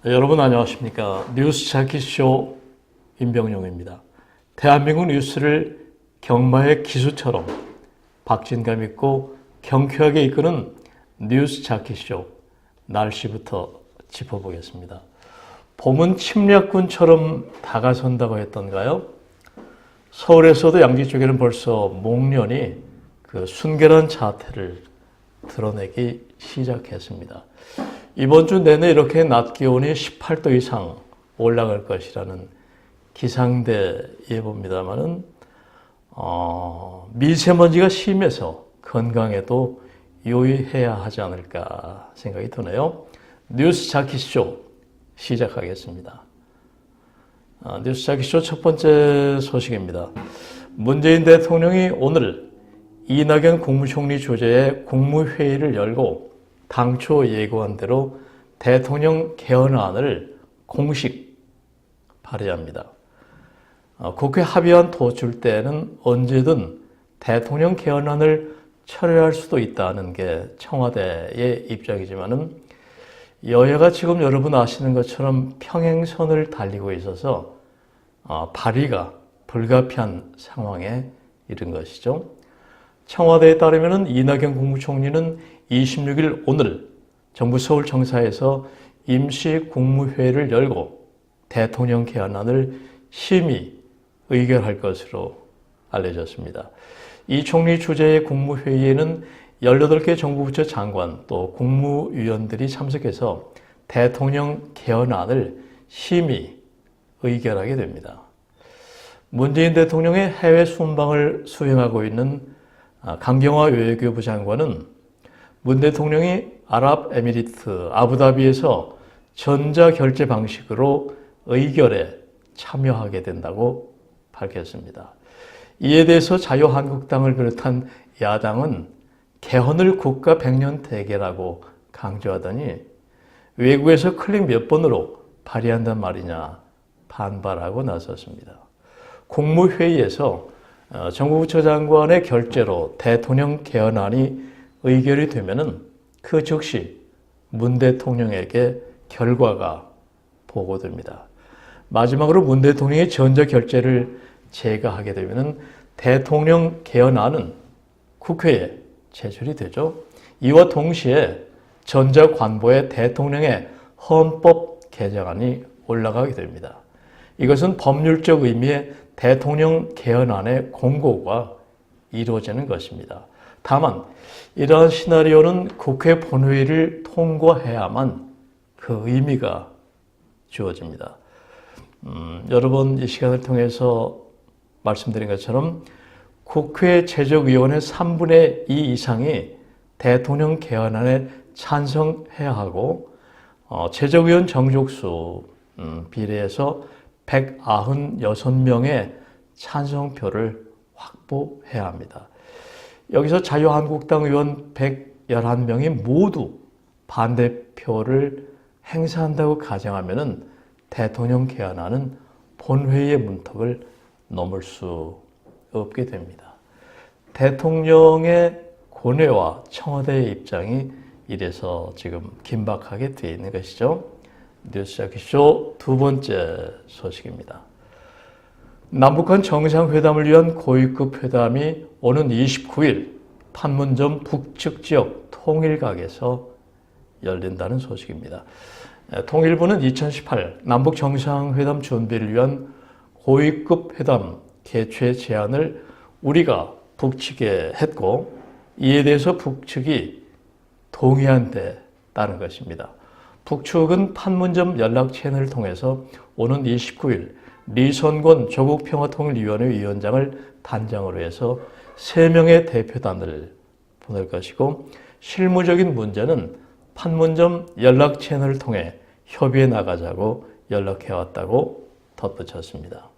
여러분 안녕하십니까? 뉴스 찾기쇼 임병용입니다. 대한민국 뉴스를 경마의 기수처럼 박진감 있고 경쾌하게 이끄는 뉴스 찾기쇼 날씨부터 짚어보겠습니다. 봄은 침략군처럼 다가선다고 했던가요? 서울에서도 양지 쪽에는 벌써 목련이 그 순결한 자태를 드러내기 시작했습니다. 이번 주 내내 이렇게 낮 기온이 18도 이상 올라갈 것이라는 기상대 예보입니다만은 미세먼지가 심해서 건강에도 유의해야 하지 않을까 생각이 드네요. 뉴스 찾기쇼 시작하겠습니다. 뉴스 찾기쇼 첫 번째 소식입니다. 문재인 대통령이 오늘 이낙연 국무총리 주재의 국무회의를 열고 당초 예고한 대로 대통령 개헌안을 공식 발의합니다. 국회 합의안 도출 때는 언제든 대통령 개헌안을 철회할 수도 있다는 게 청와대의 입장이지만은 여야가 지금 여러분 아시는 것처럼 평행선을 달리고 있어서 발의가 불가피한 상황에 이른 것이죠. 청와대에 따르면 이낙연 국무총리는 26일 오늘 정부 서울청사에서 임시 국무회의를 열고 대통령 개헌안을 심의 의결할 것으로 알려졌습니다. 이 총리 주재의 국무회의에는 18개 정부부처 장관 또 국무위원들이 참석해서 대통령 개헌안을 심의 의결하게 됩니다. 문재인 대통령의 해외 순방을 수행하고 있는 강경화 외교부 장관은 문 대통령이 아랍에미리트 아부다비에서 전자결제 방식으로 의결에 참여하게 된다고 밝혔습니다. 이에 대해서 자유한국당을 비롯한 야당은 개헌을 국가 백년대계라고 강조하더니 외국에서 클릭 몇 번으로 발의한단 말이냐 반발하고 나섰습니다. 국무회의에서 정부부처 장관의 결재로 대통령 개헌안이 의결이 되면은 그 즉시 문 대통령에게 결과가 보고됩니다. 마지막으로 문 대통령이 전자결재를 제거하게 되면은 대통령 개헌안은 국회에 제출이 되죠. 이와 동시에 전자관보에 대통령의 헌법 개정안이 올라가게 됩니다. 이것은 법률적 의미의 대통령 개헌안의 공고가 이루어지는 것입니다. 다만 이러한 시나리오는 국회 본회의를 통과해야만 그 의미가 주어집니다. 여러 번 이 시간을 통해서 말씀드린 것처럼 국회 제적위원회 3분의 2 이상이 대통령 개헌안에 찬성해야 하고 제적위원 정족수 비례해서 196명의 찬성표를 확보해야 합니다. 여기서 자유한국당 의원 111명이 모두 반대표를 행사한다고 가정하면 대통령 개헌안은 본회의의 문턱을 넘을 수 없게 됩니다. 대통령의 고뇌와 청와대의 입장이 이래서 지금 긴박하게 되어 있는 것이죠. 뉴스 찾기쇼 두 번째 소식입니다. 남북한 정상회담을 위한 고위급 회담이 오는 29일 판문점 북측 지역 통일각에서 열린다는 소식입니다. 통일부는 2018 남북 정상회담 준비를 위한 고위급 회담 개최 제안을 우리가 북측에 했고 이에 대해서 북측이 동의한다는 것입니다. 북측은 판문점 연락 채널을 통해서 오는 29일 리선권 조국평화통일위원회 위원장을 단장으로 해서 3명의 대표단을 보낼 것이고 실무적인 문제는 판문점 연락 채널을 통해 협의해 나가자고 연락해왔다고 덧붙였습니다.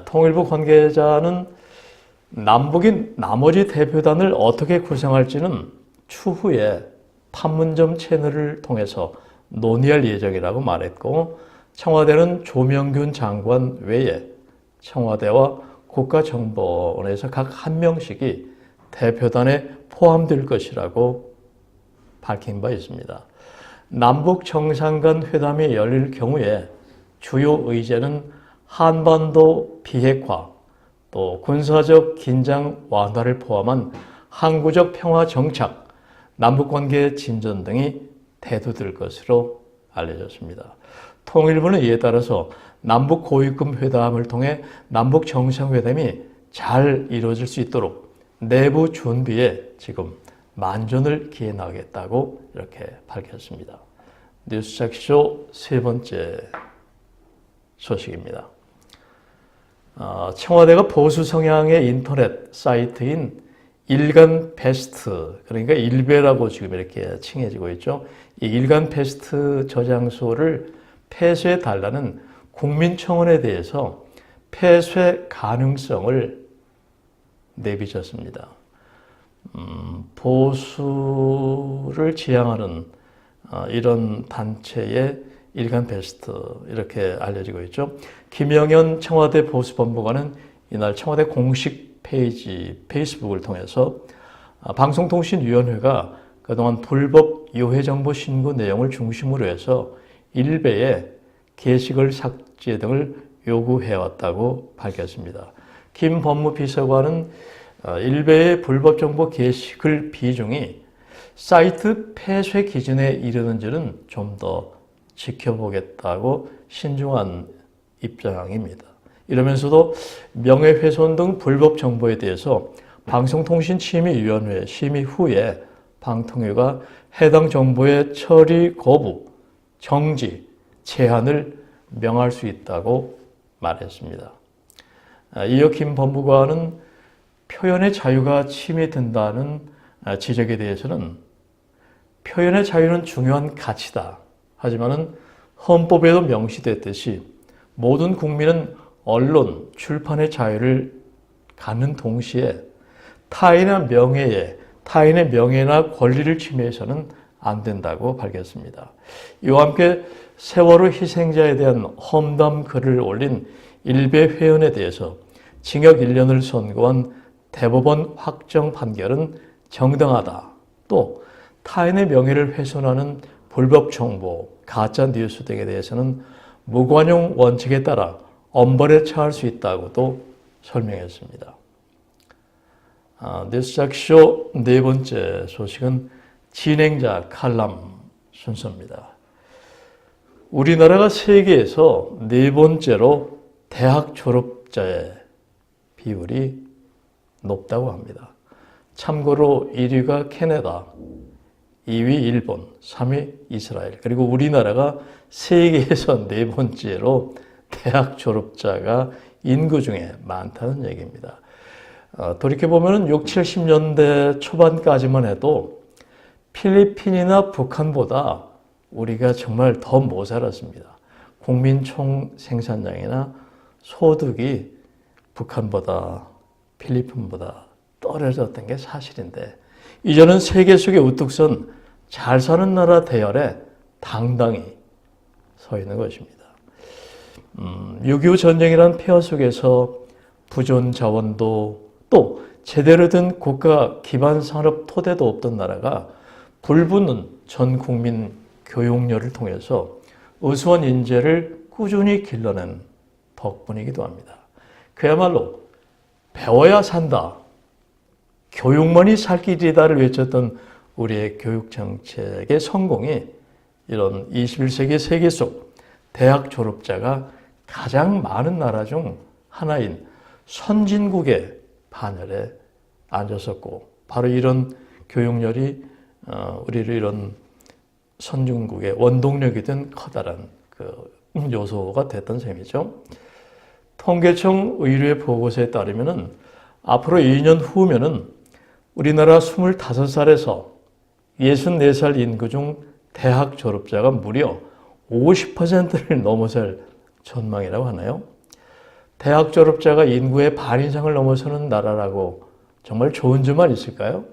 통일부 관계자는 남북인 나머지 대표단을 어떻게 구성할지는 추후에 판문점 채널을 통해서 논의할 예정이라고 말했고 청와대는 조명균 장관 외에 청와대와 국가정보원에서 각 한 명씩이 대표단에 포함될 것이라고 밝힌 바 있습니다. 남북 정상 간 회담이 열릴 경우에 주요 의제는 한반도 비핵화, 또 군사적 긴장 완화를 포함한 항구적 평화 정착, 남북관계 진전 등이 대두될 것으로 알려졌습니다. 통일부는 이에 따라서 남북 고위급 회담을 통해 남북 정상회담이 잘 이루어질 수 있도록 내부 준비에 지금 만전을 기해 나가겠다고 이렇게 밝혔습니다. 뉴스jak쇼 세 번째 소식입니다. 청와대가 보수 성향의 인터넷 사이트인 일간베스트, 그러니까 일베라고 지금 이렇게 칭해지고 있죠. 이 일간베스트 저장소를 폐쇄해 달라는 국민청원에 대해서 폐쇄 가능성을 내비쳤습니다. 보수를 지향하는 이런 단체의 일간베스트 이렇게 알려지고 있죠. 김영현 청와대 보수본부관은 이날 청와대 공식 페이지 페이스북을 통해서 방송통신위원회가 그동안 불법 유해정보 신고 내용을 중심으로 해서 일베에 게시글 삭제 등을 요구해왔다고 밝혔습니다. 김 법무비서관은 일베의 불법 정보 게시글 비중이 사이트 폐쇄 기준에 이르는지는 좀 더 지켜보겠다고 신중한 입장입니다. 이러면서도 명예훼손 등 불법 정보에 대해서 방송통신침해위원회 심의 후에 방통위가 해당 정보의 처리 거부, 정지, 제한을 명할 수 있다고 말했습니다. 이어 김 법무관은 표현의 자유가 침해된다는 지적에 대해서는 표현의 자유는 중요한 가치다. 하지만은 헌법에도 명시됐듯이 모든 국민은 언론, 출판의 자유를 갖는 동시에 타인의 명예나 권리를 침해해서는 안 된다고 밝혔습니다. 이와 함께 세월호 희생자에 대한 험담 글을 올린 일베 회원에 대해서 징역 1년을 선고한 대법원 확정 판결은 정당하다. 또 타인의 명예를 훼손하는 불법 정보, 가짜 뉴스 등에 대해서는 무관용 원칙에 따라 엄벌에 처할 수 있다고도 설명했습니다. 뉴스jak쇼 네 번째 소식은 진행자 칼럼 순서입니다. 우리나라가 세계에서 네 번째로 대학 졸업자의 비율이 높다고 합니다. 참고로 1위가 캐나다, 2위 일본, 3위 이스라엘, 그리고 우리나라가 세계에서 네 번째로 대학 졸업자가 인구 중에 많다는 얘기입니다. 돌이켜보면 60, 70년대 초반까지만 해도 필리핀이나 북한보다 우리가 정말 더 못 살았습니다. 국민 총 생산량이나 소득이 북한보다 필리핀보다 떨어졌던 게 사실인데 이제는 세계 속에 우뚝 선 잘 사는 나라 대열에 당당히 서 있는 것입니다. 6.25 전쟁이라는 폐허 속에서 부존 자원도 또 제대로 된 국가 기반 산업 토대도 없던 나라가 불붙는 전 국민 교육열을 통해서 우수한 인재를 꾸준히 길러낸 덕분이기도 합니다. 그야말로 배워야 산다, 교육만이 살 길이다를 외쳤던 우리의 교육정책의 성공이 이런 21세기 세계 속 대학 졸업자가 가장 많은 나라 중 하나인 선진국의 반열에 앉았었고 바로 이런 교육열이 우리를 이런 선진국의 원동력이 된 커다란 그 요소가 됐던 셈이죠. 통계청 의뢰 보고서에 따르면은 앞으로 2년 후면은 우리나라 25살에서 64살 인구 중 대학 졸업자가 무려 50%를 넘어설 전망이라고 하나요? 대학 졸업자가 인구의 반 이상을 넘어서는 나라라고 정말 좋은 점만 있을까요?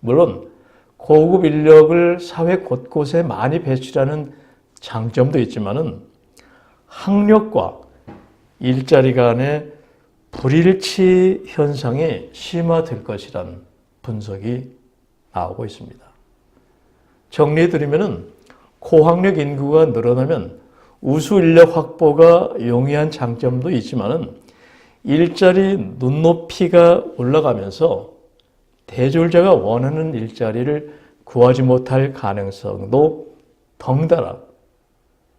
물론 고급 인력을 사회 곳곳에 많이 배출하는 장점도 있지만은 학력과 일자리 간의 불일치 현상이 심화될 것이란 분석이 나오고 있습니다. 정리해드리면은 고학력 인구가 늘어나면 우수 인력 확보가 용이한 장점도 있지만은 일자리 눈높이가 올라가면서 대졸자가 원하는 일자리를 구하지 못할 가능성도 덩달아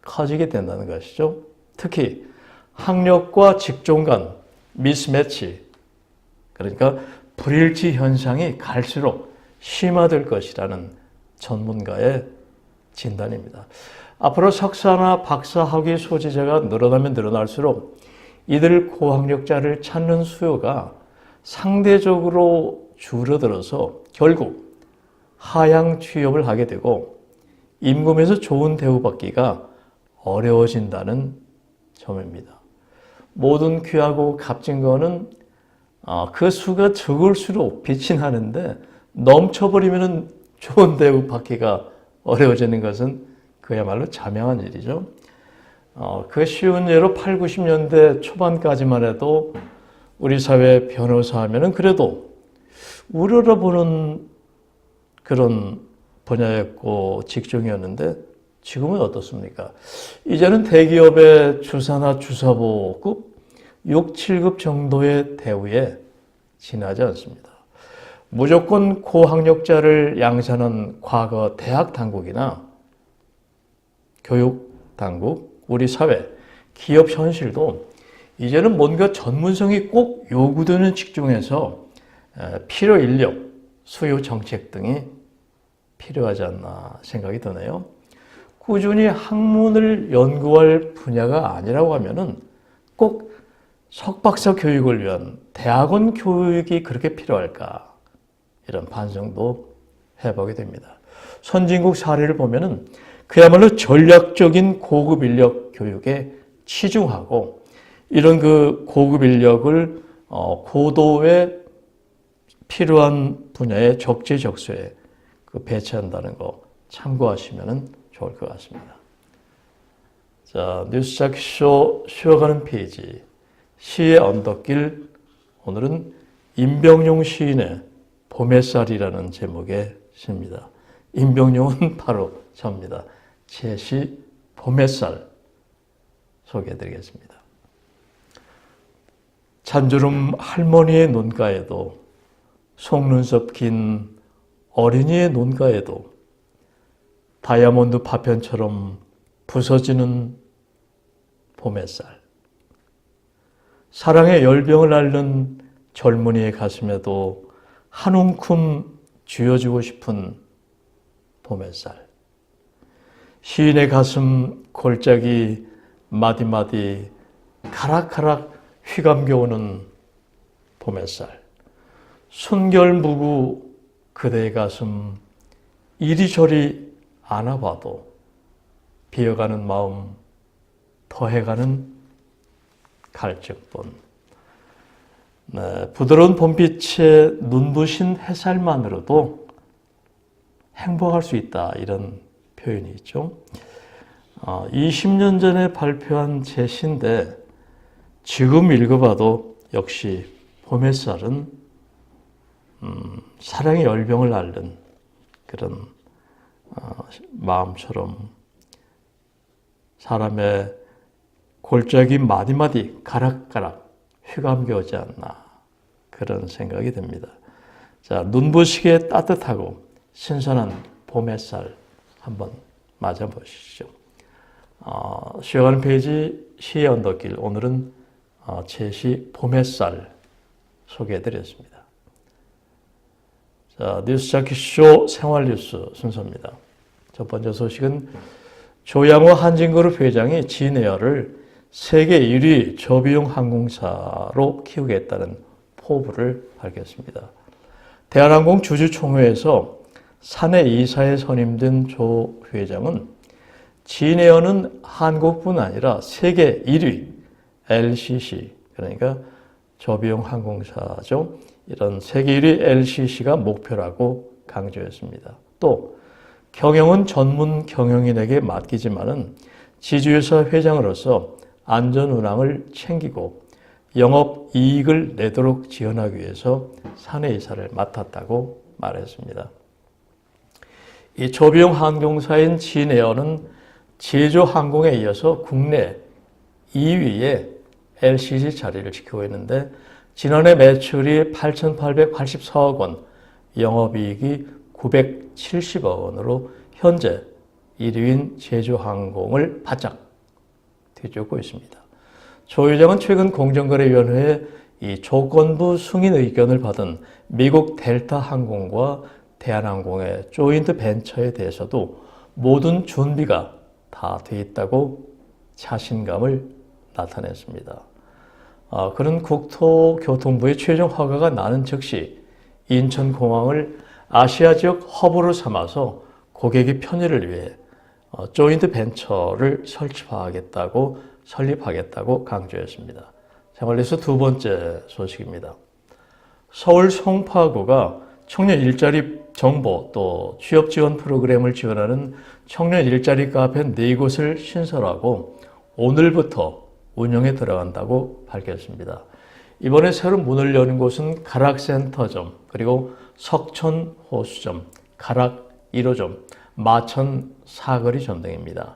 커지게 된다는 것이죠. 특히 학력과 직종 간 미스매치, 그러니까 불일치 현상이 갈수록 심화될 것이라는 전문가의 진단입니다. 앞으로 석사나 박사 학위 소지자가 늘어나면 늘어날수록 이들 고학력자를 찾는 수요가 상대적으로 줄어들어서 결국 하향 취업을 하게 되고 임금에서 좋은 대우받기가 어려워진다는 점입니다. 모든 귀하고 값진 거는 그 수가 적을수록 빛이 나는데 넘쳐버리면 좋은 대우받기가 어려워지는 것은 그야말로 자명한 일이죠. 그 쉬운 예로 8, 90년대 초반까지만 해도 우리 사회 변호사 하면은 그래도 우러러 보는 그런 분야였고 직종이었는데 지금은 어떻습니까? 이제는 대기업의 주사나 주사보급 6, 7급 정도의 대우에 지나지 않습니다. 무조건 고학력자를 양산한 과거 대학 당국이나 교육 당국, 우리 사회, 기업 현실도 이제는 뭔가 전문성이 꼭 요구되는 직종에서 필요 인력, 수요 정책 등이 필요하지 않나 생각이 드네요. 꾸준히 학문을 연구할 분야가 아니라고 하면은 꼭 석박사 교육을 위한 대학원 교육이 그렇게 필요할까? 이런 반성도 해보게 됩니다. 선진국 사례를 보면은 그야말로 전략적인 고급 인력 교육에 치중하고 이런 그 고급 인력을 고도의 필요한 분야의 적재적소에 배치한다는 거 참고하시면 좋을 것 같습니다. 자, 뉴스자키쇼 쉬어가는 페이지 시의 언덕길, 오늘은 임병용 시인의 봄햇살이라는 제목의 시입니다. 임병용은 바로 저입니다. 제 시 봄햇살 소개해드리겠습니다. 잔주름 할머니의 논가에도 속눈썹 긴 어린이의 논가에도 다이아몬드 파편처럼 부서지는 봄햇살. 사랑의 열병을 앓는 젊은이의 가슴에도 한 움큼 쥐어주고 싶은 봄햇살. 시인의 가슴 골짜기 마디마디 가락가락 휘감겨오는 봄햇살. 순결무구 그대의 가슴 이리저리 안아봐도 비어가는 마음 더해가는 갈증뿐. 네, 부드러운 봄빛에 눈부신 햇살만으로도 행복할 수 있다, 이런 표현이 있죠. 20년 전에 발표한 제 시인데 지금 읽어봐도 역시 봄햇살은 사랑의 열병을 앓는 그런 마음처럼 사람의 골짜기 마디마디 가락가락 휘감겨오지 않나, 그런 생각이 듭니다. 자, 눈부시게 따뜻하고 신선한 봄햇살 한번 맞아보시죠. 쉬어가는 페이지 시의 언덕길, 오늘은 제 시 봄햇살 소개해드렸습니다. 자, 뉴스자키쇼 생활뉴스 순서입니다. 첫 번째 소식은 조양호 한진그룹 회장이 진에어를 세계 1위 저비용 항공사로 키우겠다는 포부를 밝혔습니다. 대한항공 주주총회에서 사내 이사에 선임된 조 회장은 진에어는 한국뿐 아니라 세계 1위 LCC, 그러니까 저비용 항공사죠. 이런 세계 1위 LCC가 목표라고 강조했습니다. 또 경영은 전문 경영인에게 맡기지만은 지주회사 회장으로서 안전 운항을 챙기고 영업 이익을 내도록 지원하기 위해서 사내 이사를 맡았다고 말했습니다. 이 조비용 항공사인 진에어는 제주항공에 이어서 국내 2위의 LCC 자리를 지키고 있는데 지난해 매출이 8,884억 원, 영업이익이 970억 원으로 현재 1위인 제주항공을 바짝 뒤쫓고 있습니다. 조 회장은 최근 공정거래위원회에 이 조건부 승인 의견을 받은 미국 델타 항공과 대한항공의 조인트 벤처에 대해서도 모든 준비가 다 돼 있다고 자신감을 나타냈습니다. 그런 국토교통부의 최종 허가가 나는 즉시 인천공항을 아시아 지역 허브로 삼아서 고객의 편의를 위해 조인트 벤처를 설립하겠다고 강조했습니다. 생활뉴스 두 번째 소식입니다. 서울 송파구가 청년 일자리 정보 또 취업 지원 프로그램을 지원하는 청년 일자리 카페 4곳을 신설하고 오늘부터 운영에 들어간다고 밝혔습니다. 이번에 새로 문을 여는 곳은 가락센터점, 그리고 석촌호수점, 가락 1호점, 마천 사거리점 등입니다.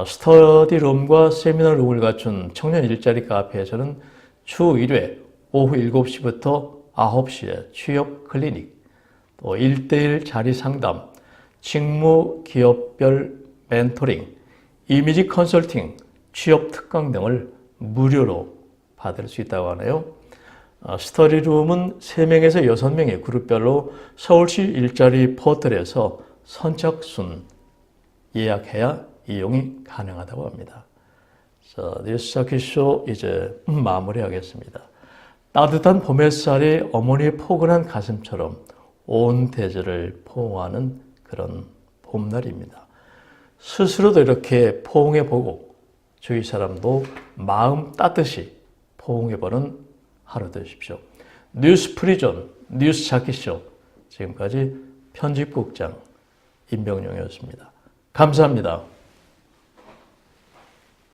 스터디룸과 세미나룸을 갖춘 청년 일자리 카페에서는 주 1회 오후 7시부터 9시에 취업 클리닉, 또 1대1 자리 상담, 직무 기업별 멘토링, 이미지 컨설팅, 취업 특강 등을 무료로 받을 수 있다고 하네요. 스터디룸은 3명에서 6명의 그룹별로 서울시 일자리 포털에서 선착순 예약해야 이용이 가능하다고 합니다. 뉴스 자키쇼 이제 마무리하겠습니다. 따뜻한 봄 햇살이 어머니의 포근한 가슴처럼 온 대지를 포옹하는 그런 봄날입니다. 스스로도 이렇게 포옹해보고 주위 사람도 마음 따뜻이 포옹해보는 하루 되십시오. 뉴스 프리존, 뉴스 자키쇼 지금까지 편집국장 임병용이었습니다. 감사합니다.